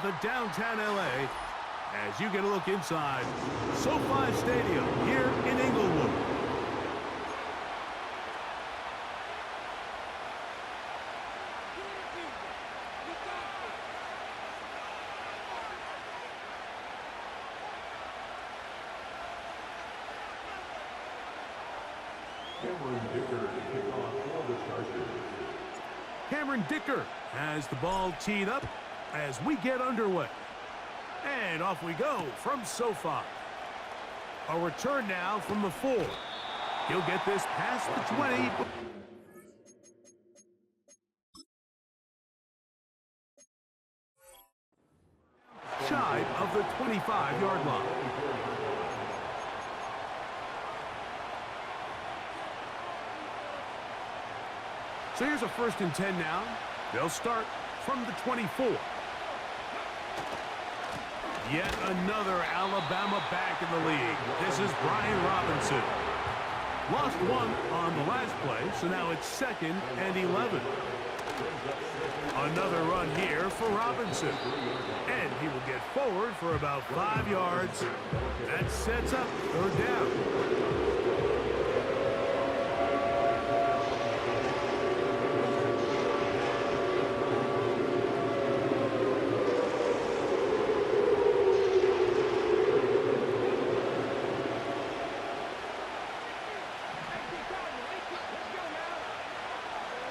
The downtown LA as you get a look inside SoFi Stadium here in Inglewood. Cameron Dicker has the ball teed up as we get underway. And off we go from SoFi. A return now from the 4. He'll get this past the 20. Shy of the 25-yard line. So here's a 1st and 10 now. They'll start from the 24. Yet another Alabama back in the league. This is Brian Robinson. Lost one on the last play, so now it's 2nd and 11. Another run here for Robinson. And he will get forward for about 5 yards. That sets up 3rd down.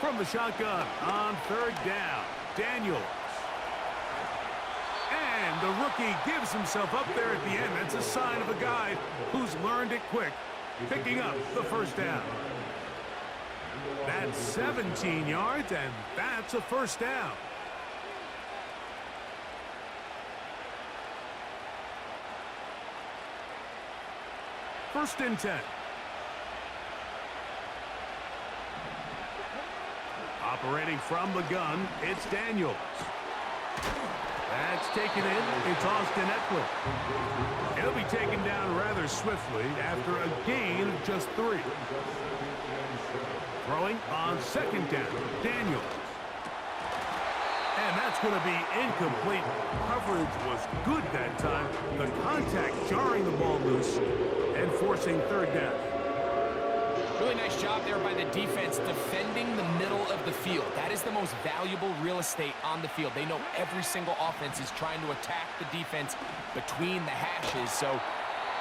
From the shotgun on 3rd down, Daniels. And the rookie gives himself up there at the end. That's a sign of a guy who's learned it quick, picking up the 1st down. That's 17 yards, and that's a 1st down. First and 10. Operating from the gun, it's Daniels. That's taken in. It's Austin Eckler. He'll be taken down rather swiftly after a gain of just 3. Throwing on 2nd down, Daniels. And that's going to be incomplete. Coverage was good that time. The contact jarring the ball loose and forcing 3rd down. Really nice job there by the defense defending the middle of the field. That is the most valuable real estate on the field. They know every single offense is trying to attack the defense between the hashes. So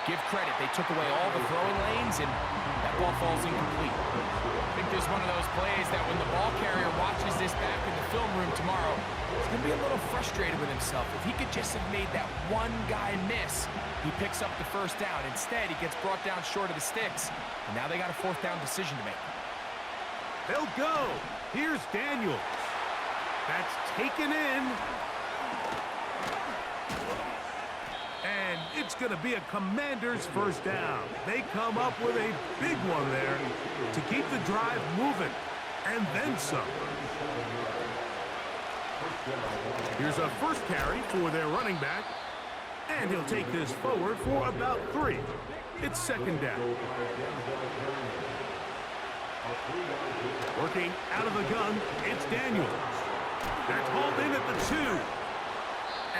give credit. They took away all the throwing lanes, and that ball falls incomplete. I think there's one of those plays that when the ball carrier watches this back in the film room tomorrow, he's going to be a little frustrated with himself. If he could just have made that one guy miss, he picks up the 1st down. Instead, he gets brought down short of the sticks. And now they got a 4th down decision to make. They'll go. Here's Daniels. That's taken in. And it's going to be a Commander's 1st down. They come up with a big one there to keep the drive moving. And then some. Here's a 1st carry for their running back. And he'll take this forward for about 3. It's 2nd down. Working out of the gun, it's Daniels. That's hauled in at the 2.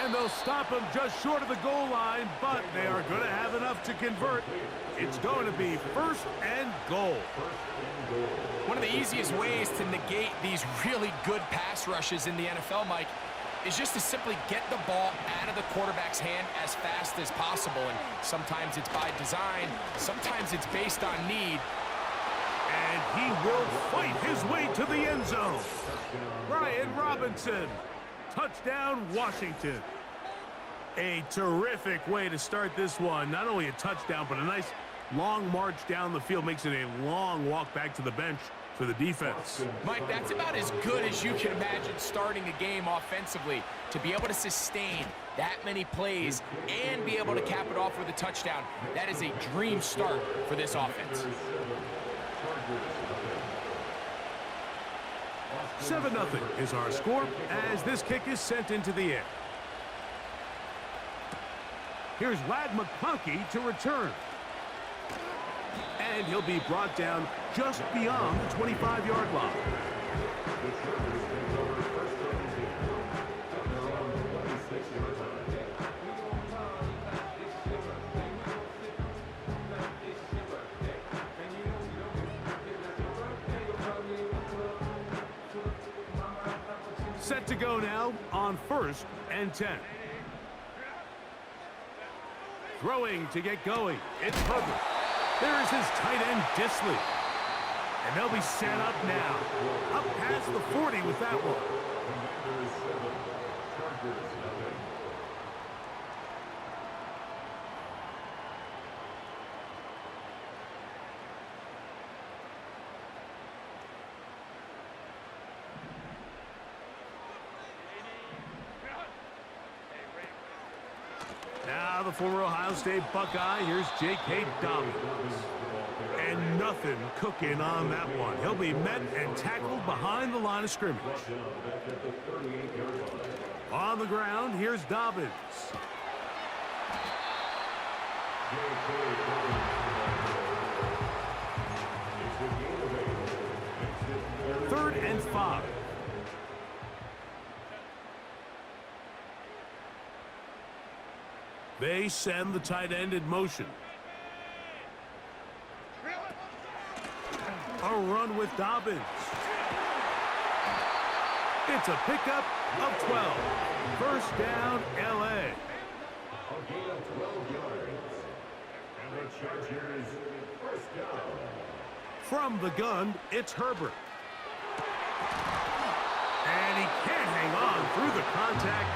And they'll stop him just short of the goal line, but they are going to have enough to convert. It's going to be 1st and goal. One of the easiest ways to negate these really good pass rushes in the NFL, Mike, is just to simply get the ball out of the quarterback's hand as fast as possible. And sometimes it's by design, sometimes it's based on need. And he will fight his way to the end zone. Brian Robinson, touchdown Washington. A terrific way to start this one. Not only a touchdown, but a nice long march down the field. Makes it a long walk back to the bench for the defense. Mike, that's about as good as you can imagine starting a game offensively. To be able to sustain that many plays and be able to cap it off with a touchdown, that is a dream start for this offense. 7-0 is our score as this kick is sent into the air. Here's Ladd McConkey to return. And he'll be brought down just beyond the 25-yard line. Set to go now on 1st and 10. Throwing to get going. It's Herbert. There's his tight end, Disley. And they'll be set up now. Up past the 40 with that one. Now the former Ohio State Buckeye, here's J.K. Dobbins. And nothing cooking on that one. He'll be met and tackled behind the line of scrimmage. On the ground, here's Dobbins. Third and 5. They send the tight end in motion. A run with Dobbins. It's a pickup of 12. First down, L.A. A gain of 12 yards. And the Chargers first down. From the gun, it's Herbert. And he can't hang on through the contact.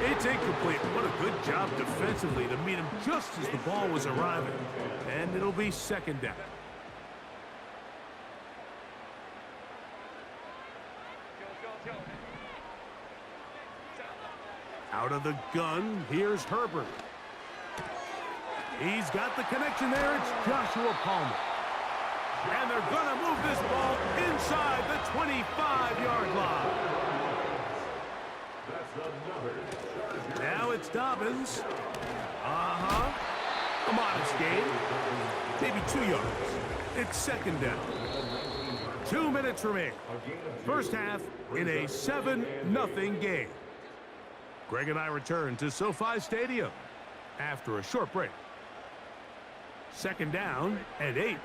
It's incomplete. What a good job defensively to meet him just as the ball was arriving. And it'll be second down. Out of the gun, here's Herbert. He's got the connection there. It's Joshua Palmer. And they're going to move this ball inside the 25-yard line. Now it's Dobbins. A modest gain. Maybe 2 yards. It's second down. 2 minutes remain. First half in a 7-0 game. Greg and I return to SoFi Stadium after a short break. Second down and 8.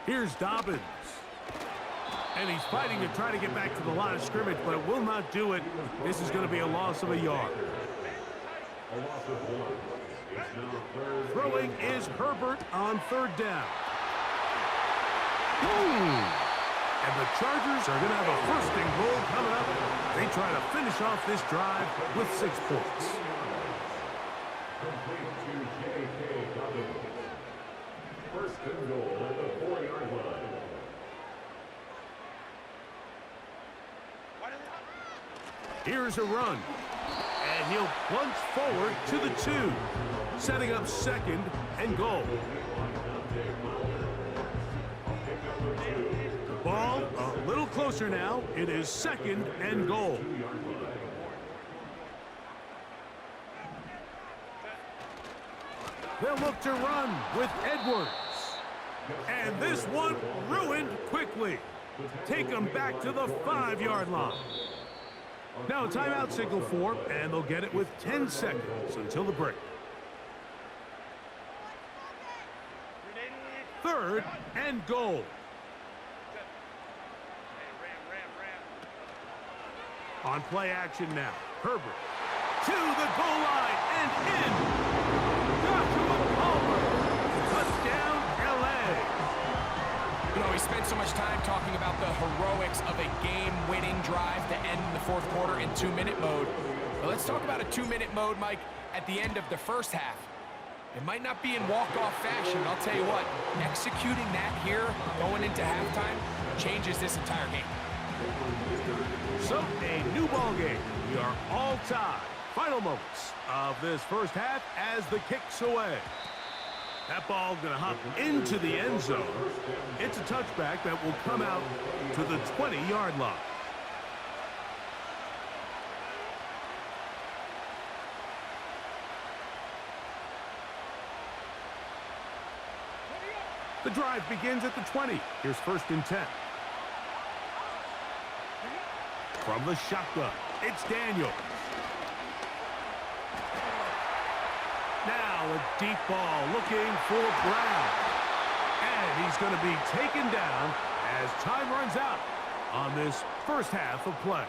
Here's Dobbins. And he's fighting to try to get back to the line of scrimmage, but will not do it. This is going to be a loss of a yard. Throwing is Herbert on third down. And the Chargers are going to have a first and goal coming up. They try to finish off this drive with 6 points. Complete to J.K. Dobbins. First and goal at the 4-yard line. Here's a run. And he'll plunge forward to the 2. Setting up second and goal. The ball a little closer now. It is second and goal. They'll look to run with Edwards. And this one ruined quickly. Take them back to the 5-yard line. Now a timeout signal for, and they'll get it with 10 seconds until the break. Third and goal. On play action now. Herbert to the goal line and in. Joshua Palmer. Touchdown, L.A. You know, we spent so much time talking about the heroics of a game-winning drive to end the fourth quarter in 2-minute mode. But let's talk about a 2-minute mode, Mike, at the end of the first half. It might not be in walk-off fashion, but I'll tell you what, executing that here, going into halftime, changes this entire game. So, a new ball game. We are all tied. Final moments of this first half as the kick's away. That ball's going to hop into the end zone. It's a touchback that will come out to the 20-yard line. The drive begins at the 20. Here's first and 10. From the shotgun, it's Daniels. Now a deep ball looking for Brown. And he's going to be taken down as time runs out on this first half of play.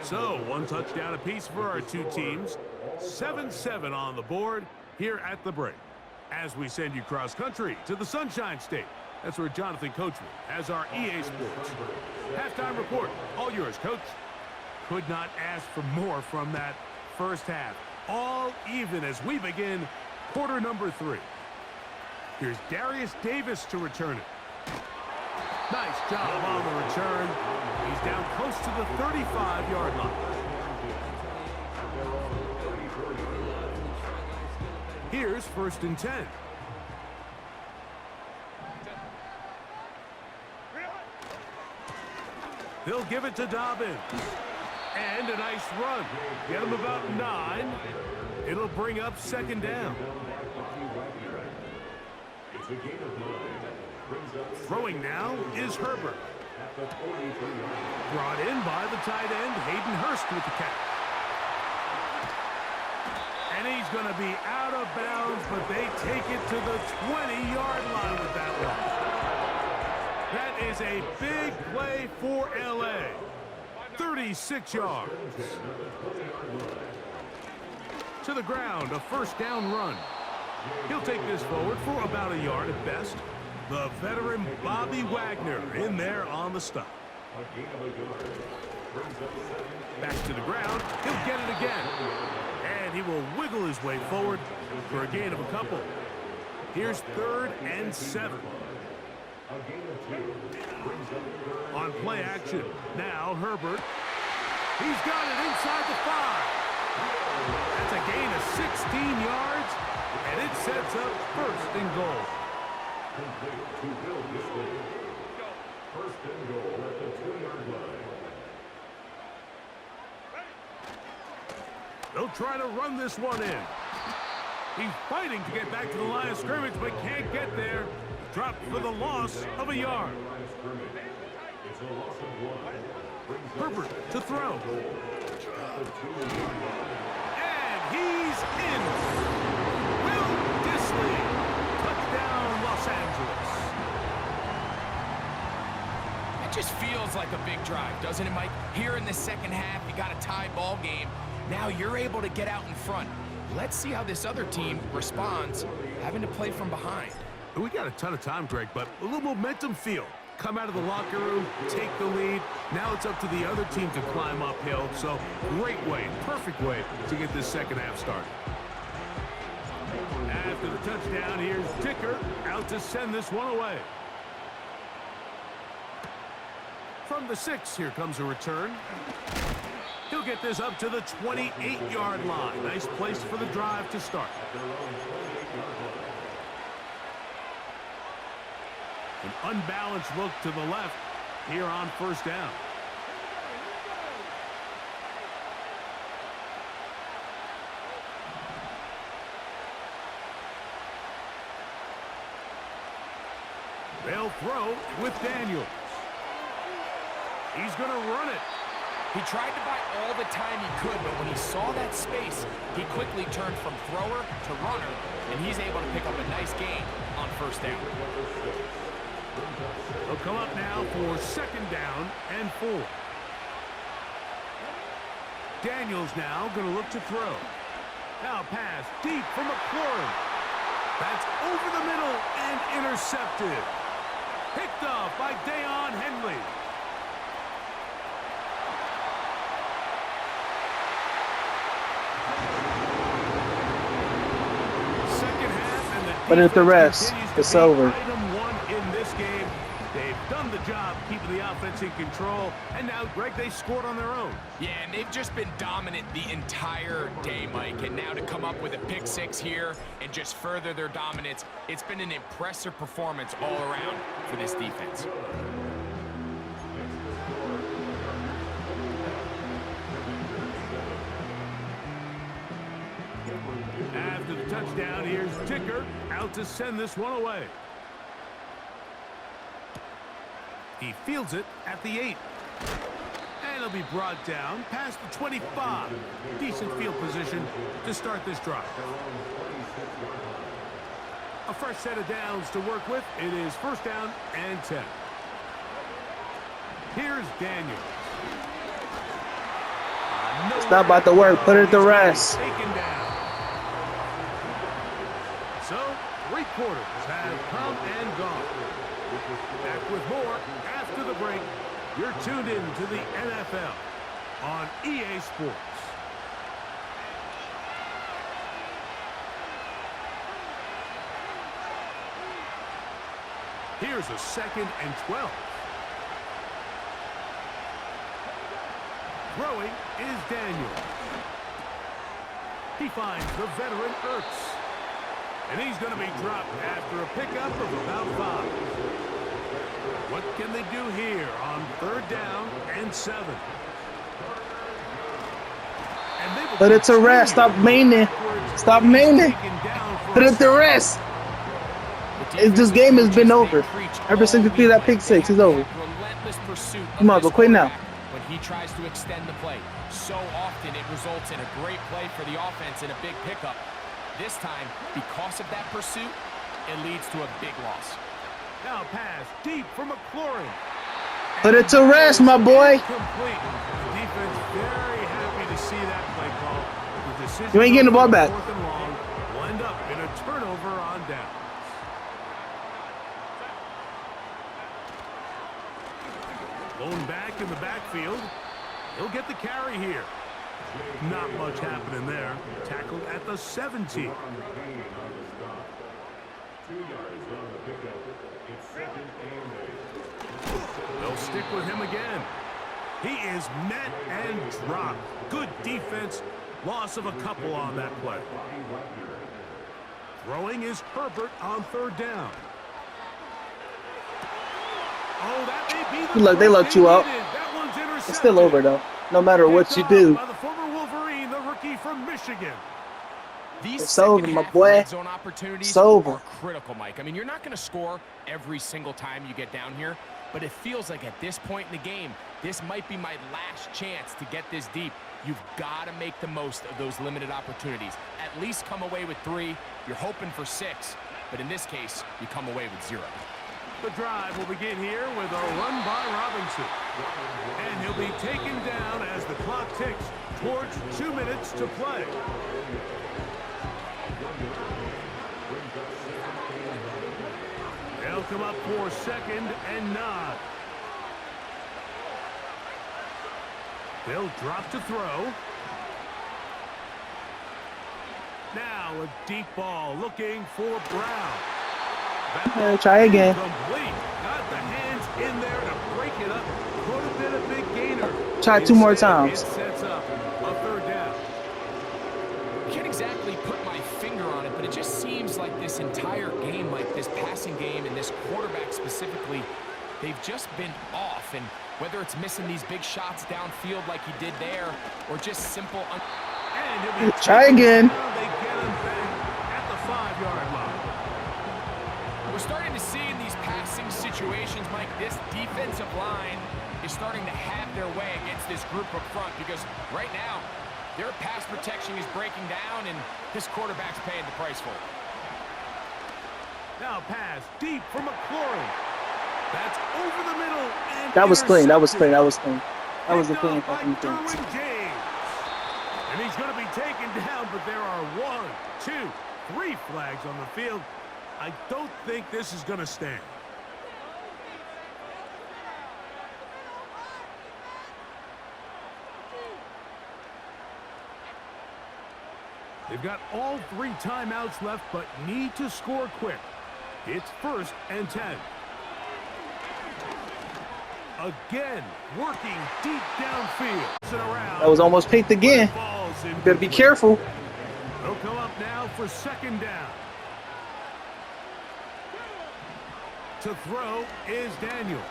So, one touchdown apiece for our two teams. 7-7 on the board here at the break. As we send you cross-country to the Sunshine State. That's where Jonathan Coachman has our EA Sports halftime report. All yours, Coach. Could not ask for more from that first half. All even as we begin quarter number 3. Here's Darius Davis to return it. Nice job on the return. He's down close to the 35-yard line. Here's 1st and 10. They'll give it to Dobbins. And a nice run. Get him about 9. It'll bring up 2nd down. Throwing now is Herbert. Brought in by the tight end, Hayden Hurst with the catch. And he's going to be out of bounds, but they take it to the 20-yard line with that one. That is a big play for LA. 36 yards. To the ground, a 1st down run. He'll take this forward for about a yard at best. The veteran Bobby Wagner in there on the stop. Back to the ground. He'll get it again. And he will wiggle his way forward for a gain of a couple. Here's 3rd and 7. On play action. Now Herbert. He's got it inside the 5. That's a gain of 16 yards. And it sets up 1st and goal. Complete to build this lead. 1st and goal at the 2-yard line. They'll try to run this one in. He's fighting to get back to the line of scrimmage, but can't get there. Dropped for the loss of a yard. It's a loss of 1. Herbert to throw. And he's in. Will Disley. Touchdown, Los Angeles. It just feels like a big drive, doesn't it, Mike? Here in the second half, you got a tie ball game. Now you're able to get out in front. Let's see how this other team responds, having to play from behind. We got a ton of time, Greg, but a little momentum feel. Come out of the locker room, take the lead. Now it's up to the other team to climb uphill. So great way, perfect way to get this second half started. After the touchdown, here's Dicker out to send this one away. From the 6, here comes a return. He'll get this up to the 28-yard line. Nice place for the drive to start. An unbalanced look to the left here on 1st down. They'll throw with Daniels. He's going to run it. He tried to buy all the time he could, but when he saw that space, he quickly turned from thrower to runner, and he's able to pick up a nice gain on 1st down. They'll come up now for 2nd down and 4. Daniels now going to look to throw. Now pass deep for McLaurin. That's over the middle and intercepted. Picked up by Deion Henley. But at the rest, it's over. Item 1 in this game. They've done the job keeping the offense in control. And now, Greg, they scored on their own. Yeah, and they've just been dominant the entire day, Mike. And now to come up with a pick 6 here and just further their dominance, it's been an impressive performance all around for this defense. After the touchdown, here's Dicker out to send this one away. He fields it at the 8. And he'll be brought down past the 25. Decent field position to start this drive. A fresh set of downs to work with. It is first down and 10. Here's Daniel. It's not about the work. Put it to rest. Taken down. So, 3 quarters have come and gone. Back with more after the break. You're tuned in to the NFL on EA Sports. Here's a 2nd and 12. Throwing is Daniel. He finds the veteran Ertz. And he's going to be dropped after a pickup of about 5. What can they do here on 3rd down and 7? Put it to rest. Stop maining. Stop maining. Put it to rest. This game has been over. Ever since you threw that pick 6, it's over. Come on, but quit now. When he tries to extend the play, so often it results in a great play for the offense and a big pickup. This time, because of that pursuit, it leads to a big loss. Now pass deep for McLaurin. Put it to rest, my boy. Complete. Defense very happy to see that play call. The decision You ain't getting the ball back. 4th and long will end up in a turnover on down. Going back in the backfield. He'll get the carry here. Not much happening there. Tackled at the 17. 2 yards on the pickup. It's 2nd and 8. They'll stick with him again. He is met and dropped. Good defense. Loss of a couple on that play. Throwing is Herbert on 3rd down. Oh, that may be the Look, they lucked you out. That one's intercepted. It's still over, though. No matter what you do. By the former Wolverine, the rookie from Michigan. These It's over, second my half boy. red zone opportunities It's over. are critical, Mike. I mean, you're not going to score every single time you get down here, but it feels like at this point in the game, this might be my last chance to get this deep. You've got to make the most of those limited opportunities. At least come away with 3. You're hoping for 6, but in this case, you come away with 0. The drive will begin here with a run by Robinson. And he'll be taken down as the clock ticks towards 2 minutes to play. They'll come up for 2nd and 9. They'll drop to throw. Now a deep ball looking for Brown. Try again. Complete. Got the hands in there to break it up. Could have been a big gainer. Try 2 more times. It sets up a 3rd down. I can't exactly put my finger on it, but it just seems like this entire game, like this passing game and this quarterback specifically, they've just been off. And whether it's missing these big shots downfield like he did there, or just simple... And he'll be Try again. They get him back at the 5-yard line. We're starting to see in these passing situations, Mike, this defensive line is starting to have their way against this group up front because right now, their pass protection is breaking down and this quarterback's paying the price for it. Now pass deep for McLaurin. That's over the middle. And That was clean. That was intercepted. clean. That was clean. That was a Picked clean off by fucking thing. Derwin James. And he's going to be taken down, but there are 1, 2, 3 flags on the field. I don't think this is going to stand. They've got all 3 timeouts left, but need to score quick. It's 1st and 10. Again, working deep downfield. That was almost picked again. You better be careful. They'll come up now for 2nd down. To throw is Daniels.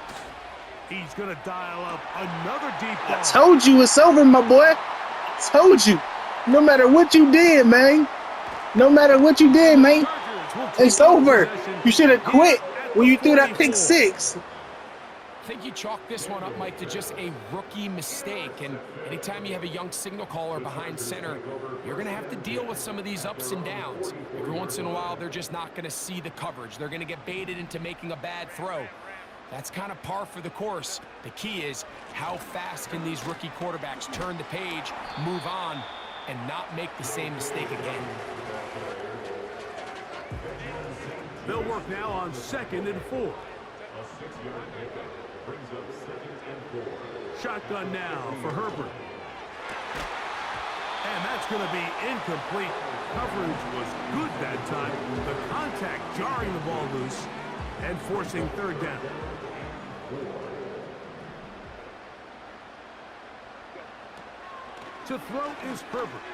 He's going to dial up another deep ball. I told you it's over, my boy. I told you. No matter what you did, man. No matter what you did, man. It's over. You should have quit when you threw that pick 6. think you chalk this one up, Mike, to just a rookie mistake. And anytime you have a young signal caller behind center, you're going to have to deal with some of these ups and downs. Every once in a while, they're just not going to see the coverage. They're going to get baited into making a bad throw. That's kind of par for the course. The key is how fast can these rookie quarterbacks turn the page, move on, and not make the same mistake again. They'll work now on 2nd and 4. A 6-yard pickup brings up 2nd and 4. Shotgun now for Herbert. And that's going to be incomplete. Coverage was good that time. The contact jarring the ball loose and forcing 3rd down. To throw is Herbert.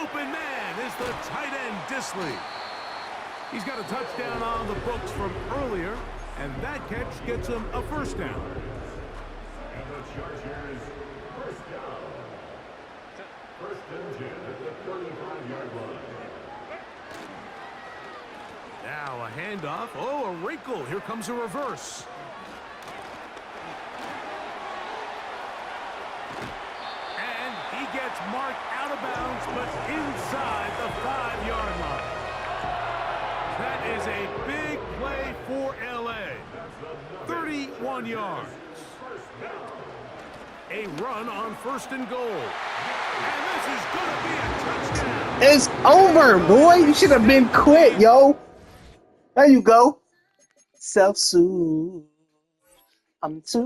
Open man is the tight end, Disley. He's got a touchdown on the books from earlier, and that catch gets him a 1st down. And the Chargers, 1st down. 1st and 10 at the 35-yard line. Now a handoff. Oh, a wrinkle. Here comes a reverse. And he gets marked out of bounds, but inside the 5-yard line. That is a big play for L.A. 31 yards. A run on 1st and goal. And this is going to be a touchdown. It's over, boy. You should have been quit, yo. There you go. Self-soothe. I'm too